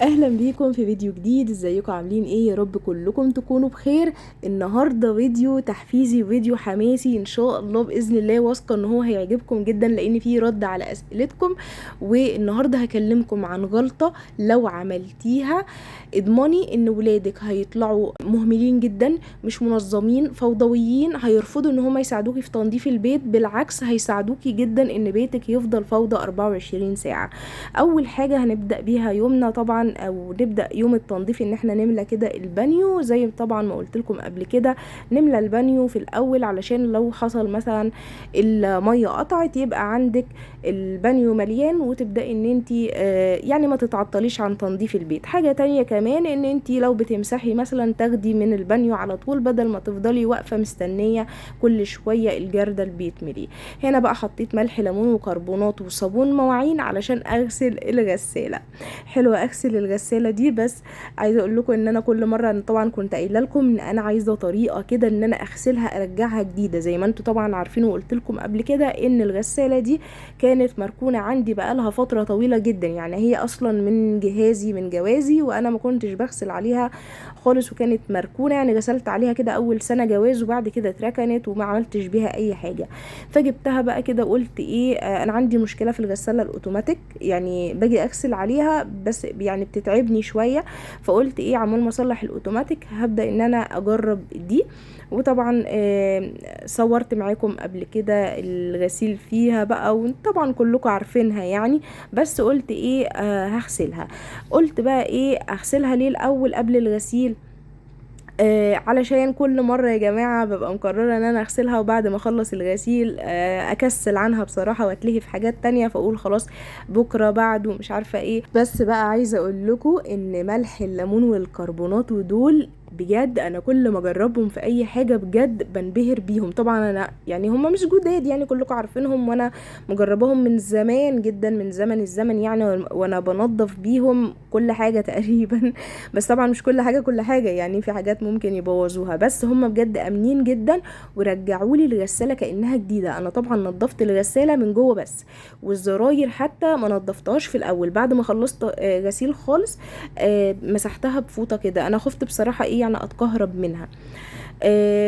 اهلا بيكم في فيديو جديد. ازيكم عاملين ايه؟ يا رب كلكم تكونوا بخير. النهارده فيديو تحفيزي، فيديو حماسي ان شاء الله باذن الله، واثقه ان هو هيعجبكم جدا لان فيه رد على اسئلتكم. والنهارده هكلمكم عن غلطه لو عملتيها اضمني ان ولادك هيطلعوا مهملين جدا، مش منظمين، فوضويين، هيرفضوا ان هم يساعدوكي في تنظيف البيت، بالعكس هيساعدوكي جدا ان بيتك يفضل فوضى 24 ساعه. اول حاجه هنبدا بيها يومنا طبعا، او نبدا يوم التنظيف، ان احنا نملى كده البانيو زي طبعا ما قلت لكم قبل كده. نملى البانيو في الاول علشان لو حصل مثلا الميه قطعت يبقى عندك البانيو مليان، وتبداي ان انت يعني ما تتعطليش عن تنظيف البيت. حاجه تانية كمان، ان انت لو بتمسحي مثلا تاخدي من البانيو على طول بدل ما تفضلي واقفه مستنيه كل شويه الجردل اللي بيتملي. هنا بقى حطيت ملح ليمون وكربونات وصابون مواعين علشان اغسل الغساله. حلوه اغسل الغساله دي، بس عايزه اقول لكم ان انا كل مره، أنا طبعا كنت قايله لكم ان انا عايزه طريقه كده ان انا اغسلها ارجعها جديده، زي ما انتم طبعا عارفين وقلت لكم قبل كده ان الغساله دي كانت مركونه عندي بقالها فتره طويله جدا. يعني هي اصلا من جهازي من جوازي وانا ما كنتش بغسل عليها خالص، وكانت مركونه. يعني غسلت عليها كده اول سنه جواز وبعد كده اتركنت وما عملتش بيها اي حاجه. فجبتها بقى كده، قلت ايه، انا عندي مشكله في الغساله الاوتوماتيك، يعني باجي اغسل عليها بس يعني بتتعبني شويه. فقلت ايه، عمال ما اصلح الاوتوماتيك هبدا ان انا اجرب دي. وطبعا صورت معاكم قبل كده الغسيل فيها بقى، وطبعا كلكم عارفينها يعني. بس قلت ايه، هغسلها. قلت بقى ايه، اغسلها ليه الاول قبل الغسيل؟ علشان كل مرة يا جماعة ببقى مقررة ان انا اغسلها، وبعد ما اخلص الغسيل اكسل عنها بصراحة واتلهي في حاجات تانية، فاقول خلاص بكرة بعد ومش عارفة ايه. بس بقى عايزة اقول لكم ان ملح الليمون والكربونات ودول بجد انا كل ما اجربهم في اي حاجة بجد بنبهر بيهم. طبعا انا يعني هم مش جداد، يعني كلكم عارفينهم، وانا مجرباهم من زمان جدا، من زمن الزمن يعني، وانا بنضف بيهم كل حاجة تقريبا. بس طبعا مش كل حاجة كل حاجة، يعني في حاجات ممكن يبوظوها، بس هم بجد امنين جدا. ورجعوا لي الغسالة كأنها جديدة. انا طبعا نظفت الغسالة من جوه بس، والزراير حتى ما نظفتهاش في الاول. بعد ما خلصت غسيل خالص مسحتها بفوطة كده. انا خفت بصراحة ايه يعني اتكهرب منها.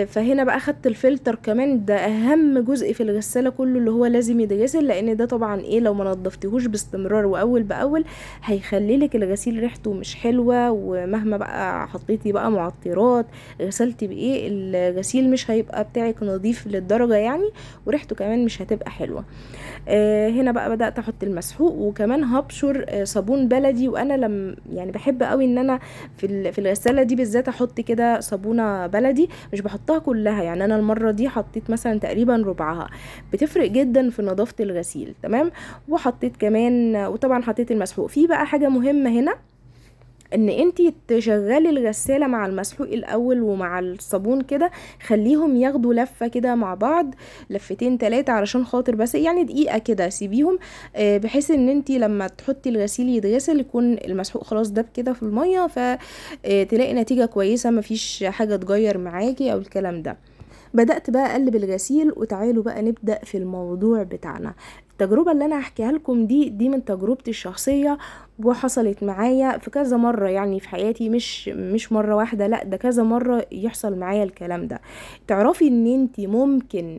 فهنا بقى خدت الفلتر كمان، ده اهم جزء في الغسالة كله اللي هو لازم يتغسل، لان ده طبعا ايه لو ما نضفتيهوش باستمرار واول باول هيخلي لك الغسيل ريحته مش حلوة. ومهما بقى حطيتي بقى معطرات غسلتي بايه، الغسيل مش هيبقى بتاعك نظيف للدرجة يعني، وريحته كمان مش هتبقى حلوة. هنا بقى بدأت احط المسحوق، وكمان هبشر صابون بلدي. وانا يعني بحب قوي ان انا في الغسالة دي بالذات احط كده صابونة بلدي، مش بحطها كلها. يعني انا المرة دي حطيت مثلا تقريبا ربعها، بتفرق جدا في نظافة الغسيل. تمام. وحطيت كمان، وطبعا حطيت المسحوق. في بقى حاجة مهمة هنا، ان انتي تشغلي الغسالة مع المسحوق الاول ومع الصابون كده، خليهم ياخدوا لفة كده مع بعض، لفتين تلاتة علشان خاطر، بس يعني دقيقة كده سيبيهم، بحيث ان انتي لما تحطي الغسيل يتغسل يكون المسحوق خلاص داب كده في المية، فتلاقي نتيجة كويسة، مفيش حاجة تغير معاكي او الكلام ده. بدأت بقى اقلب الغسيل، وتعالوا بقى نبدأ في الموضوع بتاعنا. التجربة اللي انا هحكيها لكم دي من تجربتي الشخصية، وحصلت معايا في كذا مرة يعني في حياتي، مش مرة واحدة، لا ده كذا مرة يحصل معايا الكلام ده. تعرفي ان انتي ممكن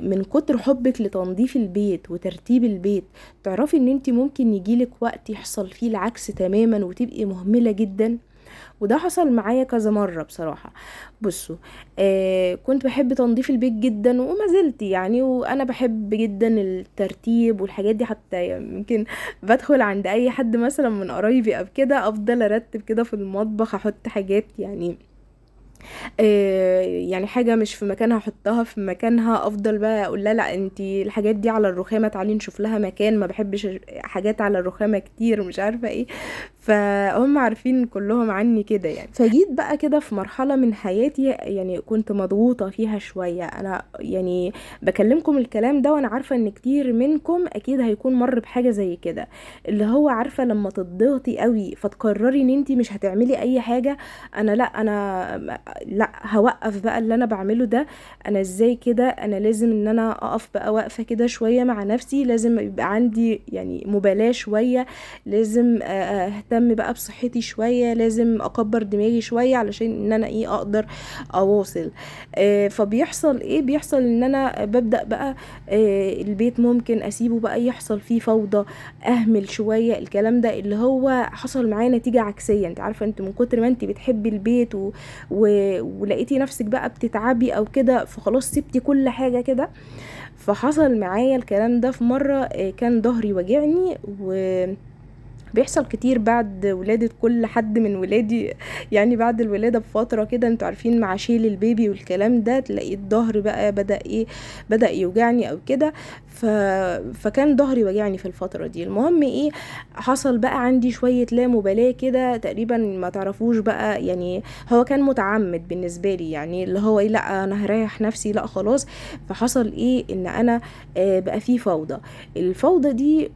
من كتر حبك لتنظيف البيت وترتيب البيت، تعرفي ان انتي ممكن يجيلك وقت يحصل فيه العكس تماما وتبقي مهملة جدا. وده حصل معايا كذا مرة بصراحة. بصوا، كنت بحب تنظيف البيت جدا وما زلت يعني، وانا بحب جدا الترتيب والحاجات دي. حتى يمكن بدخل عند اي حد مثلا من قرايبي او كده افضل ارتب كده في المطبخ، احط حاجات يعني يعني حاجة مش في مكانها احطها في مكانها. افضل بقى اقول لها لا انتي الحاجات دي على الرخامة، تعالي نشوف لها مكان، ما بحبش حاجات على الرخامة كتير، مش عارفة ايه. فهم عارفين كلهم عني كده يعني. فجيت بقى كده في مرحلة من حياتي يعني كنت مضغوطة فيها شوية. انا يعني بكلمكم الكلام ده وانا عارفة ان كتير منكم اكيد هيكون مر بحاجة زي كده، اللي هو عارفة لما تضغطي قوي فتقرري ان انتي مش هتعملي اي حاجة. لا هوقف بقى اللي انا بعمله ده. انا ازاي كده؟ انا لازم ان انا اقف بقى واقفة كده شوية مع نفسي، لازم يبقى عندي يعني مبالاة شوية، لازم اهتم بقى بصحتي شوية، لازم اكبر دماغي شوية علشان ان انا اقدر اواصل. فبيحصل ايه؟ بيحصل ان انا ببدأ بقى البيت ممكن اسيبه بقى يحصل فيه فوضى، اهمل شوية الكلام ده، اللي هو حصل معايا نتيجة عكسية. انت عارفة انت من كتر ما انت بتحبي البيت ولقيتي نفسك بقى بتتعبي او كده، فخلاص سبتي كل حاجة كده. فحصل معايا الكلام ده في مرة، كان ظهري وجعني، بيحصل كتير بعد ولادة كل حد من ولادي. يعني بعد الولادة بفترة كده، انتوا عارفين مع شيل البيبي والكلام ده تلاقي الظهر بقى بدأ يوجعني او كده. فكان ظهري وجعني في الفترة دي. المهم حصل بقى عندي شوية لا مبالاة كده تقريبا، ما تعرفوش بقى يعني. هو كان متعمد بالنسبة لي، يعني اللي هو لا انا هريح نفسي، لا خلاص. فحصل ان انا بقى في فوضى. الفوضى دي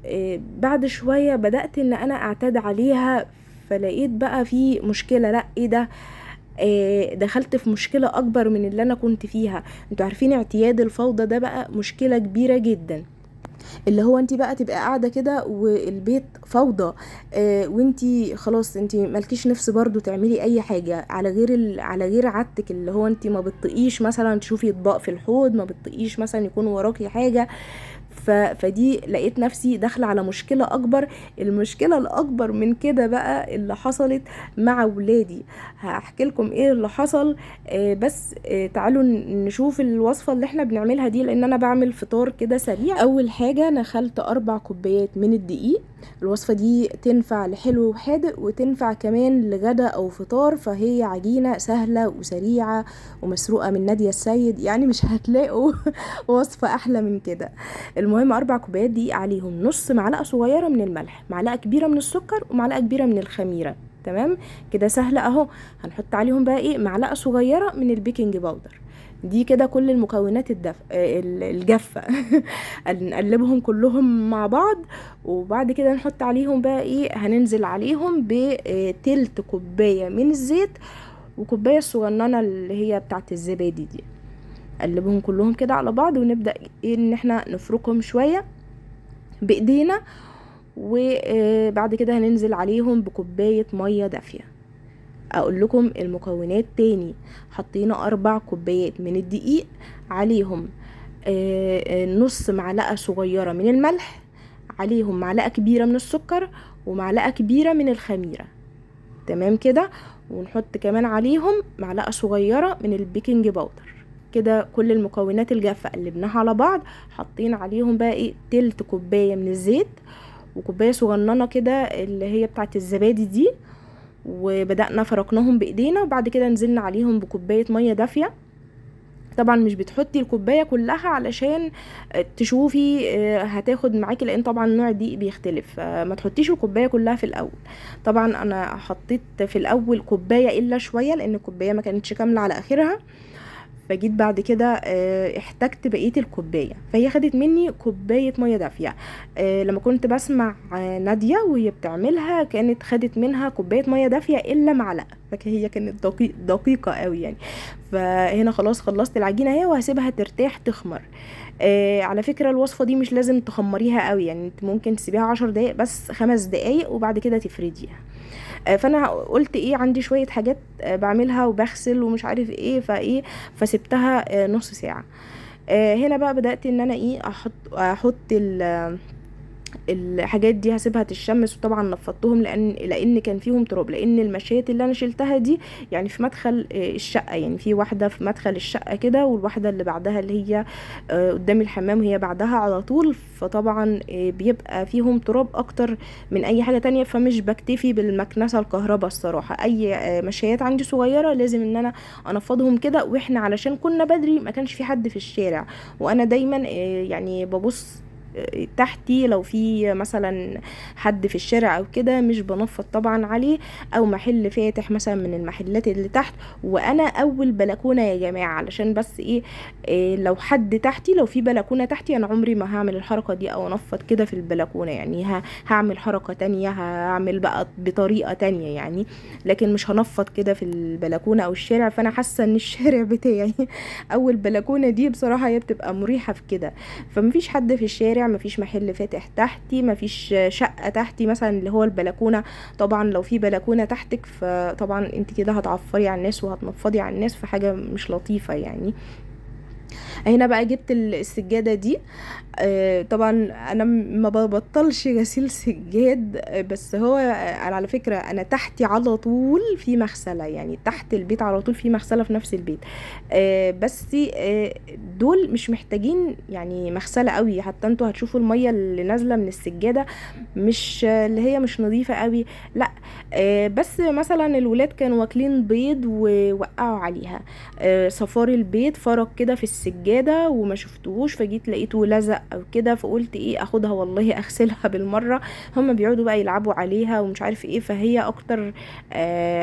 بعد شوية بدأت ان انا اعتاد عليها. فلقيت بقى في مشكلة، لا ايه ده؟ دخلت في مشكلة اكبر من اللي انا كنت فيها. انتوا عارفين اعتياد الفوضى ده بقى مشكلة كبيرة جدا، اللي هو انت بقى تبقى قاعده كده والبيت فوضى، وانتي خلاص انتي مالكيش نفس برضو تعملي اي حاجه على غير عادتك، اللي هو انتي ما بتطقيش مثلا تشوفي اطباق في الحوض، ما بتطقيش مثلا يكون وراكي حاجه. فدي لقيت نفسي داخله على مشكله اكبر. المشكله الاكبر من كده بقى اللي حصلت مع ولادي. هحكي لكم ايه اللي حصل. بس تعالوا نشوف الوصفه اللي احنا بنعملها دي، لان انا بعمل فطار كده سريع. اول حاجه انا خلت 4 كوبايات من الدقيق. الوصفه دي تنفع لحلو وحادق، وتنفع كمان لغدا او فطار، فهي عجينه سهله وسريعه ومسروقه من نادية السيد، يعني مش هتلاقوا وصفه احلى من كده. المهم 4 كوبايات دقيق، عليهم نص معلقه صغيره من الملح، معلقه كبيره من السكر، ومعلقه كبيره من الخميره. تمام كده سهله اهو. هنحط عليهم بقى معلقه صغيره من البيكنج باودر. دي كده كل المكونات الجافه. نقلبهم كلهم مع بعض، وبعد كده نحط عليهم بقى هننزل عليهم بتلت كوبايه من الزيت، وكوبايه الصغننه اللي هي بتاعت الزبادي دي. قلبهم كلهم كده على بعض، ونبدأ ان احنا نفركهم شوية بايدينا. وبعد كده هننزل عليهم بكوباية مية دافية. اقول لكم المكونات تاني. حطينا 4 كوبايات من الدقيق، عليهم نص معلقة صغيرة من الملح، عليهم معلقة كبيرة من السكر، ومعلقة كبيرة من الخميرة. تمام كده. ونحط كمان عليهم معلقة صغيرة من البيكنج باودر. كده كل المكونات الجافة قلبناها على بعض. حاطين عليهم بقى تلت كوباية من الزيت، وكوباية صغننة كده اللي هي بتاعت الزبادي دي، وبدأنا فركناهم بايدينا. وبعد كده نزلنا عليهم بكوباية مية دافية. طبعا مش بتحطي الكوبايه كلها علشان تشوفي هتاخد معاكي، لان طبعا نوع الدقيق بيختلف، ما تحطيش الكوبايه كلها في الاول. طبعا انا حطيت في الاول كوبايه الا شويه، لان الكوبايه ما كانتش كامله على اخرها. فجيت بعد كده احتجت بقيه الكوبايه، فهي خدت مني كوبايه ميه دافيه. لما كنت بسمع ناديه وهي بتعملها، كانت خدت منها كوبايه ميه دافيه الا معلقه، فهي كانت دقيقه قوي يعني. فهنا خلاص خلصت العجينه اهي، وهسيبها ترتاح تخمر. على فكره الوصفه دي مش لازم تخمريها قوي، يعني انت ممكن تسيبيها 10 دقايق بس، 5 دقايق، وبعد كده تفرديها. فانا قلت عندي شويه حاجات بعملها وبغسل ومش عارف فسبتها نص ساعه. هنا بقى بدات ان انا احط الحاجات دي، هسيبها تشمس. وطبعا نفضتهم لان كان فيهم تراب، لان المشايات اللي انا شلتها دي يعني في مدخل الشقه، يعني في واحده في مدخل الشقه كده، والواحده اللي بعدها اللي هي قدام الحمام هي بعدها على طول. فطبعا بيبقى فيهم تراب اكتر من اي حاجه تانية، فمش بكتفي بالمكنسه الكهرباء الصراحه. اي مشايات عندي صغيره لازم ان انا انفضهم كده. واحنا علشان كنا بدري ما كانش في حد في الشارع، وانا دايما يعني ببص تحتي لو في مثلا حد في الشارع او كده مش بنفض طبعا عليه، او محل فاتح مثلا من المحلات اللي تحت وانا اول بلكونه يا جماعه، علشان بس إيه لو حد تحتي، لو في بلكونه تحتي انا عمري ما هعمل الحركه دي او انفض كده في البلكونه، يعني هعمل حركه تانية، هعمل بقى بطريقه تانية يعني، لكن مش هنفض كده في البلكونه او الشارع. فانا حاسه ان الشارع بتاعي او البلكونه دي بصراحه هي بتبقى مريحه في كده. فمفيش حد في الشارع، مفيش محل فاتح تحتي، مفيش شقه تحتي مثلا اللي هو البلكونه. طبعا لو في بلكونه تحتك فطبعا انت كده هتعفري على الناس وهتنفضي على الناس، في حاجه مش لطيفه يعني. هنا بقى جبت السجاده دي. طبعا انا ما ببطلش غسيل سجاد، بس هو انا على فكره انا تحتي على طول في مغسله، يعني تحت البيت على طول في مغسله في نفس البيت. بس دول مش محتاجين يعني مغسله قوي، حتى انتوا هتشوفوا الميه اللي نازله من السجاده مش اللي هي مش نظيفه قوي، لا. بس مثلا الولاد كانوا واكلين بيض ووقعوا عليها، صفار البيض فرق كده في السجاده وما شفتوش، فجيت لقيته لزق او كده، فقلت ايه اخدها والله اغسلها بالمره. هم بيقعدوا بقى يلعبوا عليها ومش عارف ايه، فهي اكتر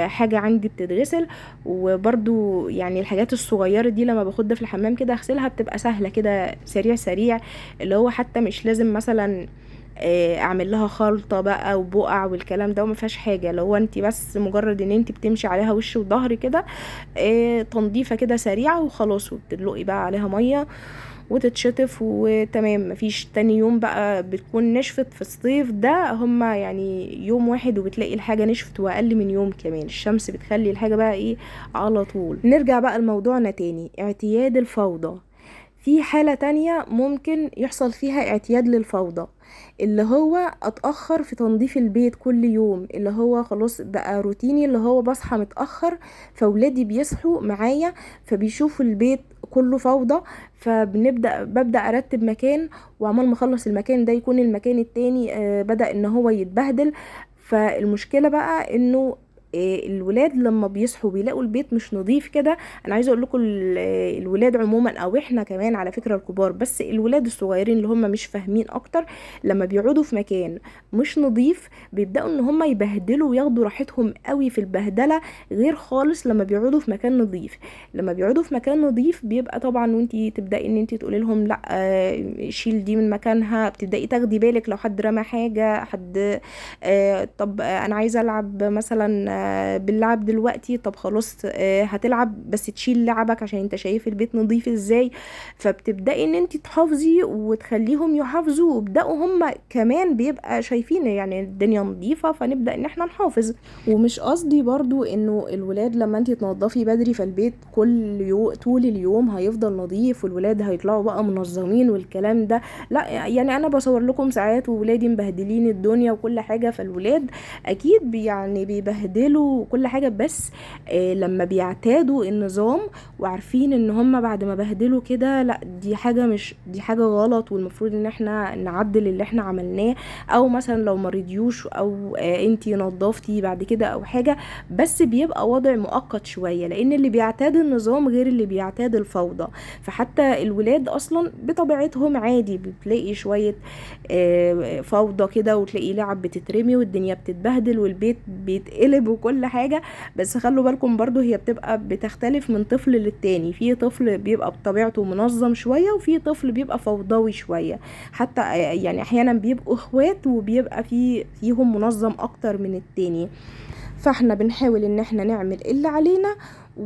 حاجه عندي بتتغسل. وبرضو يعني الحاجات الصغيره دي لما باخدها في الحمام كده اغسلها بتبقى سهله كده، سريع سريع، اللي هو حتى مش لازم مثلا اعمل لها خلطه بقى وبقع والكلام ده، وما فيهاش حاجه، لو انت بس مجرد ان انت بتمشي عليها وش وظهر كده تنظيفه كده سريعه وخلاص، وبتدلقي بقى عليها ميه وتتشطف وتمام. مفيش تاني يوم بقى بتكون نشفت. في الصيف ده هما يعني يوم واحد وبتلاقي الحاجة نشفت، واقل من يوم كمان الشمس بتخلي الحاجة بقى ايه على طول. نرجع بقى لموضوعنا تاني، اعتياد الفوضى. في حالة تانية ممكن يحصل فيها اعتياد للفوضى، اللي هو اتأخر في تنظيف البيت كل يوم، اللي هو خلاص بقى روتيني، اللي هو بصحى متأخر فولادي بيصحوا معايا فبيشوفوا البيت كله فوضى، ببدأ ارتب مكان، وعمال ما اخلص المكان ده يكون المكان التاني بدأ ان هو يتبهدل. فالمشكلة بقى انه الولاد لما بيصحوا بيلاقوا البيت مش نظيف كده. انا عايزه اقول لكم الولاد عموما، او احنا كمان على فكره الكبار، بس الولاد الصغيرين اللي هم مش فاهمين اكتر، لما بيقعدوا في مكان مش نظيف بيبداوا ان هم يبهدلوا وياخدوا راحتهم قوي في البهدله، غير خالص لما بيقعدوا في مكان نظيف. لما بيقعدوا في مكان نظيف بيبقى طبعا، وانتي تبداي ان انتي تقولي لهم لا شيل دي من مكانها، بتبداي تاخدي بالك لو حد رمى حاجه، حد طب انا عايزه العب مثلا باللعب دلوقتي، طب خلاص هتلعب بس تشيل لعبك عشان انت شايف البيت نظيف ازاي. فبتبدأي ان انت تحافظي وتخليهم يحافظوا، وبدأوا هم كمان بيبقى شايفين يعني الدنيا نظيفة، فنبدأ ان احنا نحافظ. ومش قصدي برضو انه الولاد لما انت تنظفي بدري فالبيت كل يوم طول اليوم هيفضل نظيف والولاد هيطلعوا بقى منظمين والكلام ده، لا. يعني انا بصور لكم ساعات وولادي مبهدلين الدنيا وكل حاجة، فالولاد اكيد يعني بيبهدلوا كل حاجة، بس لما بيعتادوا النظام وعارفين ان هم بعد ما بهدلوا كده لا دي حاجة مش دي حاجة غلط، والمفروض ان احنا نعدل اللي احنا عملناه، او مثلا لو ما رضيوش او انتي نظفتي بعد كده او حاجة، بس بيبقى وضع مؤقت شوية، لان اللي بيعتاد النظام غير اللي بيعتاد الفوضى. فحتى الولاد اصلا بطبيعتهم عادي بتلاقي شوية فوضى كده، وتلاقي لعب بتترمي والدنيا بتتبهدل والبيت بيتقلب وكل حاجة. بس خلوا بالكم برضو هي بتبقى بتختلف من طفل للتاني، في طفل بيبقى بطبيعته منظم شوية، وفي طفل بيبقى فوضوي شوية، حتى يعني احيانا بيبقوا اخوات وبيبقى فيهم منظم اكتر من التاني. فاحنا بنحاول ان احنا نعمل اللي علينا،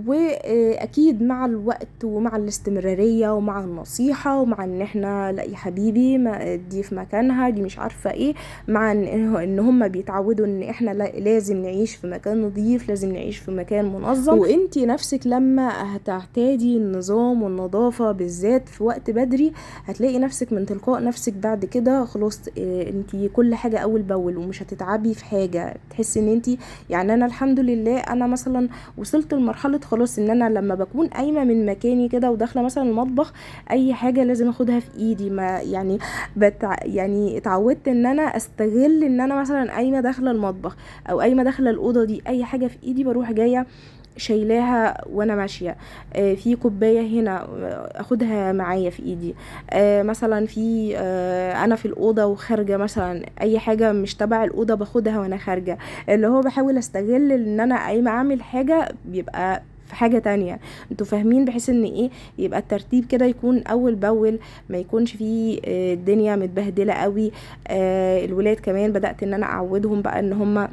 واكيد مع الوقت ومع الاستمرارية ومع النصيحة ومع ان احنا لا يا حبيبي ما دي في مكانها، دي مش عارفة ايه، مع ان هم بيتعودوا ان احنا لازم نعيش في مكان نظيف، لازم نعيش في مكان منظم. وانتي نفسك لما هتعتادي النظام والنظافة بالذات في وقت بدري هتلاقي نفسك من تلقاء نفسك بعد كده خلاص انتي كل حاجة اول باول، ومش هتتعبي في حاجة، تحسي ان انتي يعني انا الحمد لله انا مثلا وصلت لمرحله خلاص ان انا لما بكون قايمه من مكاني كده وداخله مثلا المطبخ اي حاجه لازم اخدها في ايدي، ما يعني يعني اتعودت ان انا استغل ان انا مثلا قايمه داخله المطبخ او قايمه داخله الاوضه دي، اي حاجه في ايدي بروح جايه شايلاها وانا ماشيه، في كوبايه هنا اخدها معايا في ايدي، مثلا في انا في الاوضه وخارجه مثلا اي حاجه مش تبع الاوضه باخدها وانا خارجه. اللي هو بحاول استغل ان انا قايمه اعمل حاجه بيبقى في حاجة تانية. انتوا فاهمين؟ بحيث ان ايه، يبقى الترتيب كده يكون اول باول، ما يكونش فيه الدنيا متبهدلة قوي. الولاد كمان بدأت ان انا اعودهم بقى ان هم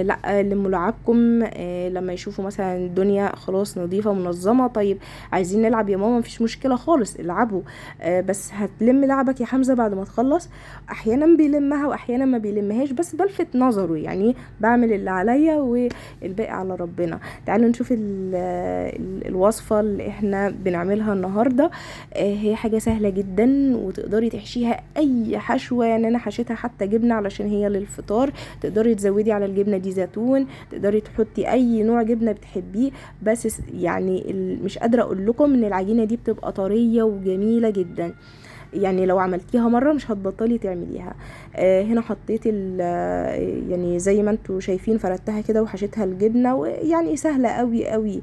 لا، لموا لعابكم. لما يشوفوا مثلا الدنيا خلاص نظيفة منظمة، طيب عايزين نلعب يا ماما، مفيش مشكلة خالص العبوا، بس هتلم لعبك يا حمزة بعد ما تخلص. احيانا بيلمها واحيانا ما بيلمهاش، بس بلفت نظره يعني، بعمل اللي عليا والباقي على ربنا. تعالوا نشوف الوصفة اللي احنا بنعملها النهاردة. هي حاجة سهلة جدا وتقدري تحشيها اي حشوة، يعني انا حشيتها حتى جبنة علشان هي للفطار. تقدري تزودي على الجبنه دي زيتون، تقدري تحطي اي نوع جبنه بتحبيه. بس يعني مش قادره اقول لكم ان العجينه دي بتبقى طريه وجميله جدا، يعني لو عملتيها مره مش هتبطلي تعمليها. هنا حطيت يعني زي ما انتوا شايفين فردتها كده وحشيتها الجبنه، ويعني سهله قوي قوي.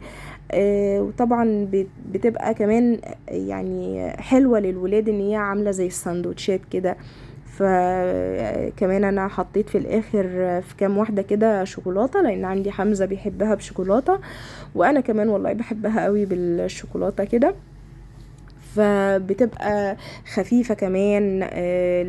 وطبعا بتبقى كمان يعني حلوه للولاد، ان هي عامله زي الساندوتشات كده. فكمان انا حطيت في الاخر في كام واحده كده شوكولاته، لان عندي حمزه بيحبها بشوكولاته، وانا كمان والله بحبها قوي بالشوكولاته كده. فبتبقى خفيفة كمان.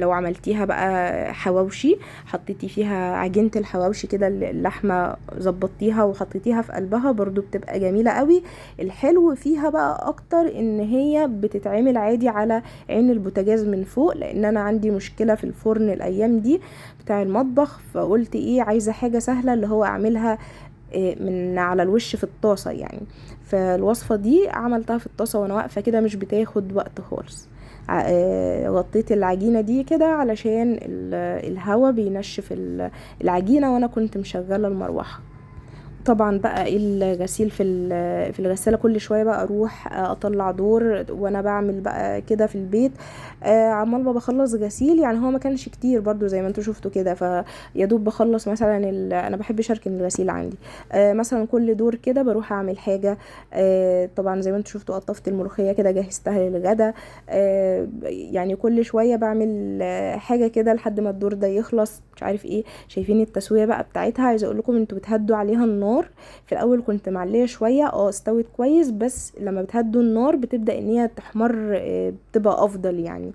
لو عملتيها بقى حواوشي، حطيتي فيها عجينة الحواوشي كده، اللحمة زبطتيها وحطيتيها في قلبها، برضو بتبقى جميلة قوي. الحلو فيها بقى اكتر ان هي بتتعمل عادي على عين البوتاجاز من فوق، لان انا عندي مشكلة في الفرن الايام دي بتاع المطبخ، فقلت ايه، عايزة حاجة سهلة اللي هو اعملها من على الوش في الطاسة يعني. فالوصفة دي عملتها في الطاسة وانا واقفة كده، مش بتاخد وقت خالص. غطيت العجينة دي كده علشان الهوا بينشف العجينة، وانا كنت مشغلة المروحة. طبعا بقى الغسيل في الغسالة كل شوية بقى اروح اطلع دور، وانا بعمل بقى كده في البيت. عمال ما بخلص غسيل، يعني هو ما كانش كتير برضو زي ما انتوا شفتوا كده، فيادوب بخلص مثلا انا بحبش اركن الغسيل عندي. مثلا كل دور كده بروح اعمل حاجة. طبعا زي ما انتوا شفتوا قطفت الملوخية كده جهزتها للغدا. يعني كل شوية بعمل حاجة كده لحد ما الدور ده يخلص، مش عارف ايه. شايفين التسوية بقى بتاعتها؟ عايزة اقول لكم انتوا بتهدوا عليها النار. في الاول كنت معليه شويه، استوت كويس، بس لما بتهدوا النار بتبدا ان هي تحمر، بتبقى افضل يعني.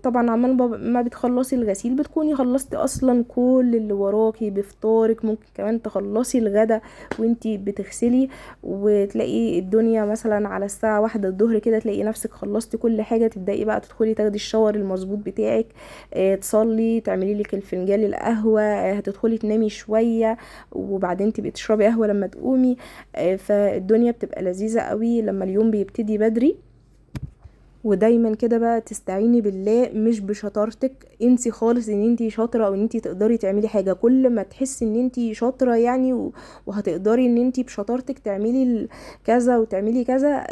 طبعا عمال ما بتخلصي الغسيل بتكوني خلصتي اصلا كل اللي وراكي بفطارك. ممكن كمان تخلصي الغدا وانتي بتغسلي، وتلاقي الدنيا مثلا على الساعة 1 الظهر كده، تلاقي نفسك خلصتي كل حاجة. تبدأي بقى تدخلي تاخدي الشاور المظبوط بتاعك، تصلي، تعملي لك الفنجان القهوة، هتدخلي تنامي شوية، وبعدين تبقي تشربي قهوة لما تقومي. فالدنيا بتبقى لذيذة قوي لما اليوم بيبتدي بدري. ودايما كده بقى تستعيني بالله، مش بشطارتك انتي خالص ان انتي شاطره او ان انتي تقدري تعملي حاجه. كل ما تحسي ان انتي شاطره يعني وهتقدري ان انتي بشطارتك تعملي كذا وتعملي كذا،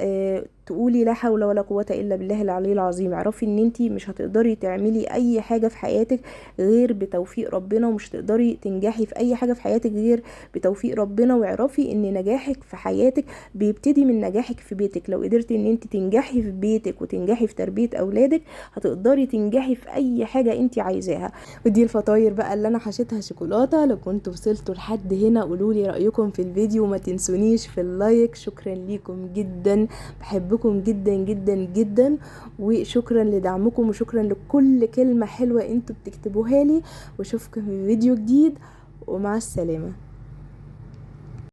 تقولي لا حول ولا قوه الا بالله العلي العظيم. اعرفي ان انتي مش هتقدري تعملي اي حاجه في حياتك غير بتوفيق ربنا، ومش تقدري تنجحي في اي حاجه في حياتك غير بتوفيق ربنا. واعرفي ان نجاحك في حياتك بيبتدي من نجاحك في بيتك. لو قدرتي ان انت تنجحي في بيتك وتنجحي في تربية اولادك، هتقدري تنجحي في اي حاجة انت عايزاها. ودي الفطاير بقى اللي انا حشيتها شوكولاتة. لو كنتوا وصلتوا لحد هنا قولولي رأيكم في الفيديو، وما تنسونيش في اللايك. شكرا ليكم جدا، بحبكم جدا جدا جدا، وشكرا لدعمكم، وشكرا لكل كلمة حلوة انتوا بتكتبوها لي. واشوفكم في فيديو جديد، ومع السلامة.